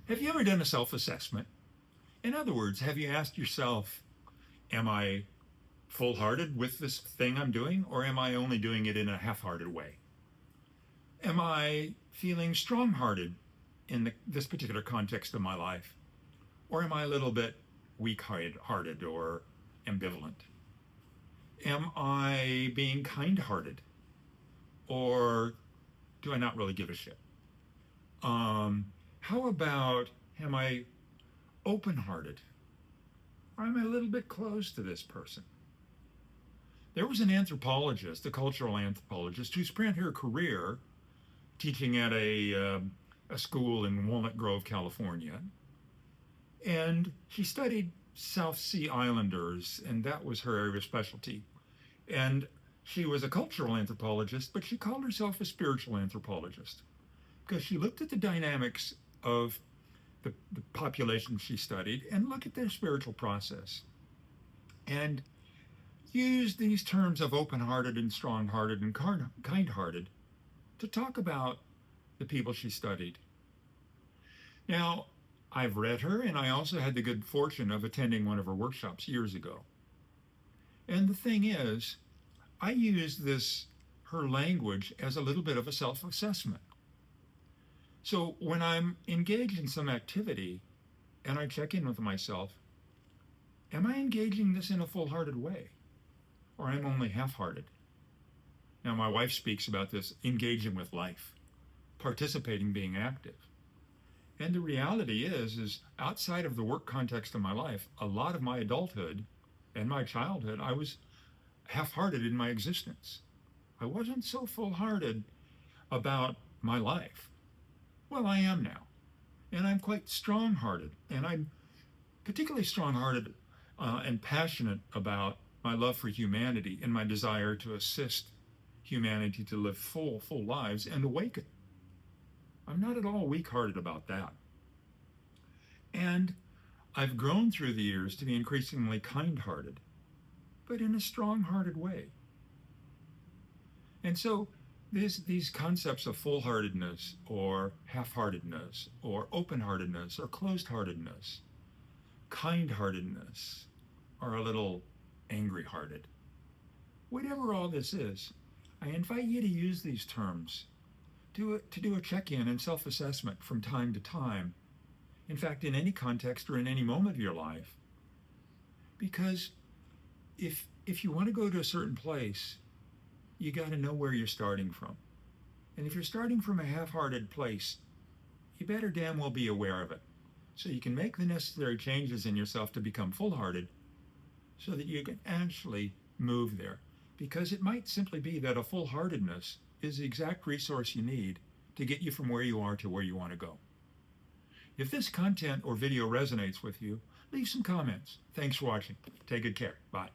Have you ever done a self-assessment? In other words, have you asked yourself, am I full-hearted with this thing I'm doing, or am I only doing it in a half-hearted way? Am I feeling strong-hearted in this particular context of my life? Or am I a little bit weak-hearted or ambivalent? Am I being kind-hearted? Or do I not really give a shit? How about, am I open-hearted? Or am I a little bit closed to this person? There was an anthropologist, a cultural anthropologist, who spent her career teaching at a school in Walnut Grove, California. And she studied South Sea Islanders, and that was her area of specialty. And she was a cultural anthropologist, but she called herself a spiritual anthropologist because she looked at the dynamics of the population she studied and looked at their spiritual process and used these terms of open-hearted and strong-hearted and kind-hearted to talk about the people she studied. Now, I've read her, and I also had the good fortune of attending one of her workshops years ago. And the thing is, I use her language as a little bit of a self-assessment. So when I'm engaged in some activity and I check in with myself, am I engaging this in a full-hearted way? Or am I only half-hearted? Now, my wife speaks about this engaging with life, participating, being active. And the reality is outside of the work context of my life, a lot of my adulthood and my childhood, I was half-hearted in my existence. I wasn't so full-hearted about my life. Well, I am now. And I'm quite strong-hearted. And I'm particularly strong-hearted and passionate about my love for humanity and my desire to assist humanity to live full lives and awaken. I'm not at all weak-hearted about that. And I've grown through the years to be increasingly kind-hearted, but in a strong-hearted way. And so these concepts of full-heartedness or half-heartedness or open-heartedness or closed-heartedness, kind-heartedness, or a little angry-hearted. Whatever all this is, I invite you to use these terms to do a check-in and self-assessment from time to time. In fact, in any context or in any moment of your life. Because if you want to go to a certain place, you got to know where you're starting from. And if you're starting from a half-hearted place, you better damn well be aware of it, so you can make the necessary changes in yourself to become full-hearted so that you can actually move there. Because it might simply be that a full-heartedness is the exact resource you need to get you from where you are to where you want to go. If this content or video resonates with you, leave some comments. Thanks for watching. Take good care. Bye.